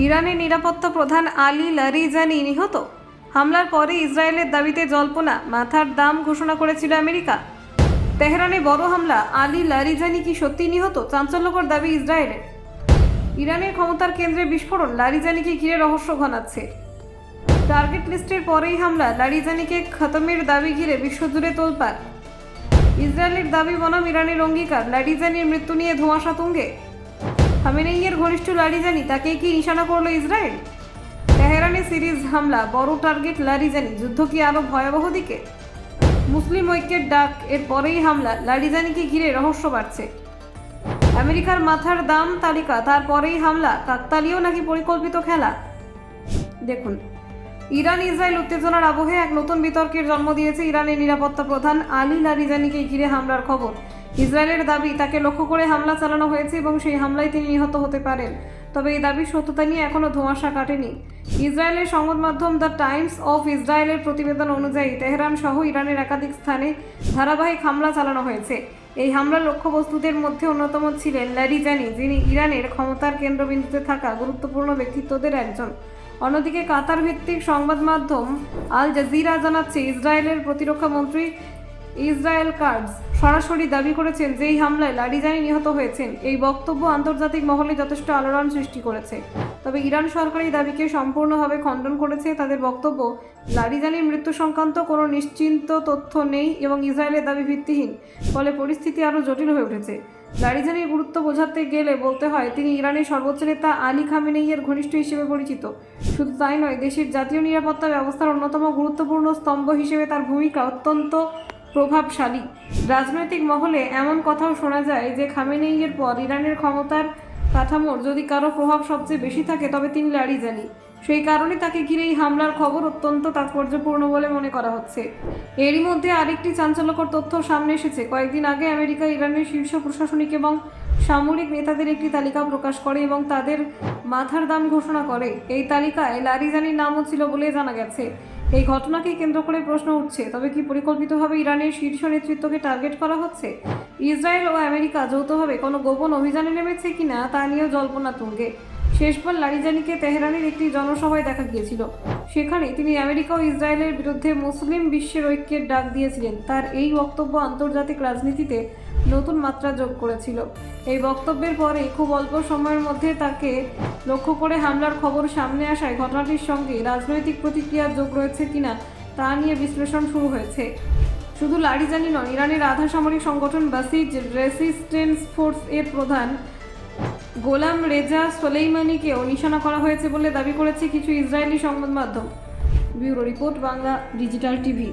ইরানের নিরাপত্তা প্রধান আলী লারিজানি নিহত। হামলার পরে ইসরায়েলের দাবিতে জল্পনা, মাথার দাম ঘোষণা করেছিল আমেরিকা। তেহরানে বড় হামলা, আলী লারিজানি কি সত্যি নিহত? চাঞ্চল্যকর দাবি ইসরায়েলের। ইরানের ক্ষমতার কেন্দ্রে বিস্ফোরণ, লারিজানিকে ঘিরে রহস্য ঘনাচ্ছে। টার্গেট লিস্টের পরেই হামলা, লারিজানিকে খতমের দাবি ঘিরে বিশ্বজুড়ে তোলপাড়। ইসরায়েলের দাবি বনাম ইরানের অঙ্গীকার, লারিজানির মৃত্যু নিয়ে ধোঁয়াশা তুঙ্গে। খামেনেইয়ের ঘনিষ্ঠ লারিজানি, তাকে কি নিশানা করল ইসরায়েল? তেহরানে সিরিজ হামলা, বড় টার্গেট লারিজানি, যুদ্ধ কি আরো ভয়াবহ দিকে? মুসলিম ঐক্যের ডাক, এর পরেই হামলা, লারিজানিকে ঘিরে রহস্য বাড়ছে। আমেরিকার মাথার দাম তালিকা, তারপরেই হামলা, কাকতালীয় নাকি পরিকল্পিত খেলা? দেখুন, ইরান ইসরায়েল উত্তেজনার আবহে এক নতুন বিতর্কের জন্ম দিয়েছে ইরানের নিরাপত্তা প্রধান আলী লারিজানিকে ঘিরে হামলার খবর। ইসরায়েলের দাবি তাকে লক্ষ্য করে হামলা চালানো হয়েছে এবং সেই হামলায় তিনি নিহত হতে পারেন। তবে এই দাবির সত্যতা নিয়ে এখনও ধোঁয়াশা কাটেনি। ইসরায়েলের সংবাদ মাধ্যম দ্য টাইমস অফ ইসরায়েলের প্রতিবেদন অনুযায়ী তেহরান সহ ইরানের একাধিক স্থানে ধারাবাহিক হামলা চালানো হয়েছে। এই হামলার লক্ষ্যবস্তুদের মধ্যে অন্যতম ছিলেন লারিজানি, যিনি ইরানের ক্ষমতার কেন্দ্রবিন্দুতে থাকা গুরুত্বপূর্ণ ব্যক্তিত্বদের একজন। অন্যদিকে কাতার ভিত্তিক সংবাদ মাধ্যম আল জাজিরা জানাচ্ছে, ইসরায়েলের প্রতিরক্ষা মন্ত্রী ইসরায়েল কাটজ সরাসরি দাবি করেছেন যে এই হামলায় লারিজানি নিহত হয়েছেন। এই বক্তব্য আন্তর্জাতিক মহলে যথেষ্ট আলোড়ন সৃষ্টি করেছে। তবে ইরান সরকার এই দাবিকে সম্পূর্ণভাবে খণ্ডন করেছে। তাদের বক্তব্য, লারিজানির মৃত্যু সংক্রান্ত কোনো নিশ্চিন্ত তথ্য নেই এবং ইসরায়েলের দাবি ভিত্তিহীন। ফলে পরিস্থিতি আরও জটিল হয়ে উঠেছে। লারিজানির গুরুত্ব বোঝাতে গেলে বলতে হয়, তিনি ইরানের সর্বোচ্চ নেতা আলী খামেনেইয়ের ঘনিষ্ঠ হিসেবে পরিচিত। শুধু তাই নয়, দেশের জাতীয় নিরাপত্তা ব্যবস্থার অন্যতম গুরুত্বপূর্ণ স্তম্ভ হিসেবে তার ভূমিকা অত্যন্ত প্রভাবশালী। রাজনৈতিক মহলে এমন কথাও শোনা যায় যে খামেনেইয়ের পর ইরানের ক্ষমতার কাঠামোর যদি কারো প্রভাব সবচেয়ে বেশি থাকে তবে তিনি লারিজানি। সেই কারণে তাকে ঘিরে এই হামলার খবর অত্যন্ত তাৎপর্যপূর্ণ বলে মনে করা হচ্ছে। এরই মধ্যে আরেকটি চাঞ্চল্যকর তথ্য সামনে এসেছে। কয়েকদিন আগে আমেরিকা ইরানের শীর্ষ প্রশাসনিক এবং সামরিক নেতাদের একটি তালিকা প্রকাশ করে এবং তাদের মাথার দাম ঘোষণা করে। এই তালিকায় লারিজানির নামও ছিল বলে জানা গেছে। এই ঘটনাকে কেন্দ্র করে প্রশ্ন উঠছে, তবে কি পরিকল্পিতভাবে ইরানের শীর্ষ নেতৃত্বকে টার্গেট করা হচ্ছে? ইসরায়েল ও আমেরিকা যৌথভাবে কোনো গোপন অভিযানে নেমেছে কিনা তা নিয়েও জল্পনা তুঙ্গে। শেষবার লারিজানিকে তেহরানের একটি জনসভায় দেখা গিয়েছিল। সেখানে তিনি আমেরিকা ও ইসরায়েলের বিরুদ্ধে মুসলিম বিশ্বের ঐক্যের ডাক দিয়েছিলেন। তার এই বক্তব্য আন্তর্জাতিক রাজনীতিতে নতুন মাত্রা যোগ করেছিল। এই বক্তব্যের পরে খুব অল্প সময়ের মধ্যে তাকে লক্ষ্য করে হামলার খবর সামনে আসায় ঘটনাটির সঙ্গে রাজনৈতিক প্রতিক্রিয়ার যোগ রয়েছে কিনা তা নিয়ে বিশ্লেষণ শুরু হয়েছে। শুধু লারিজানি নন, ইরানের আধা সামরিক সংগঠন বাসিজ রেসিস্টেন্স ফোর্স এর প্রধান গোলাম রেজা সোলেইমানিকেও নিশানা করা হয়েছে বলে দাবি করেছে কিছু ইসরায়েলি সংবাদ মাধ্যম। Bureau report, Bangla digital TV.